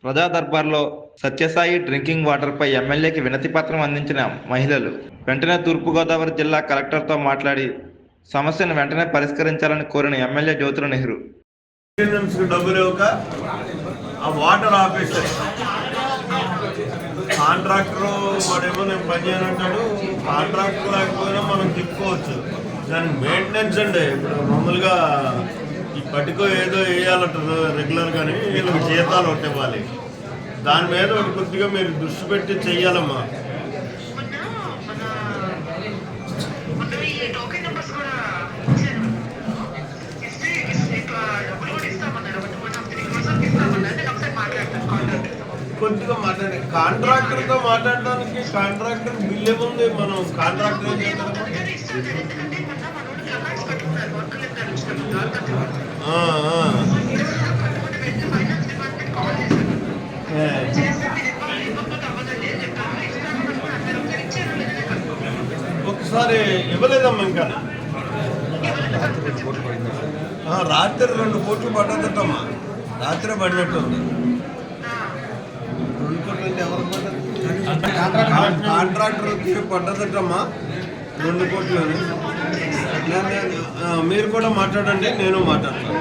ప్రజా దర్బార్లో సత్యసాయి డ్రింకింగ్ వాటర్పై ఎమ్మెల్యేకి వినతి పత్రం అందించిన మహిళలు వెంటనే తూర్పుగోదావరి జిల్లా కలెక్టర్తో మాట్లాడి సమస్యను వెంటనే పరిష్కరించాలని కోరిన ఎమ్మెల్యే జ్యోతుల నెహ్రూ. డబ్బులు ఇవ్వక ఆ వాటర్ ఆపేశారు. కాంట్రాక్టర్ వాడేమో నేను పని చేయనంటాడు. కాంట్రాక్టర్ లేకపోయినా మనం తిప్పుకోవచ్చు. దానికి మెయింటెనెన్స్ అండి. ఇప్పుడు మామూలుగా ఈ పట్టుకో ఏదో వేయాలంటారు రెగ్యులర్ కానీ వీళ్ళకి జీతాలు ఒకటి ఇవ్వాలి. దాని మీద ఒకటి కొద్దిగా మీరు దృష్టి పెట్టి చెయ్యాలమ్మా. కొద్దిగా మాట్లాడే కాంట్రాక్టర్తో మాట్లాడడానికి కాంట్రాక్టర్ బిల్ ఏముంది, మనం కాంట్రాక్టర్ ఏం చేద్దాం. ఒకసారి ఇవ్వలేదమ్మా. ఇంకా రాత్రి 2 కోట్లు పడ్డదమ్మా. రాత్రి పడినట్టుంది. 2 కోట్లు ఎవరు కాంట్రాక్టర్కి పడ్డదమ్మా. 2 కోట్లు. మీరు కూడా మాట్లాడండి, నేను మాట్లాడతాను.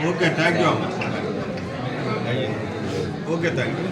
ఓకే, థ్యాంక్ యూ అమ్మా. Okay, thank you.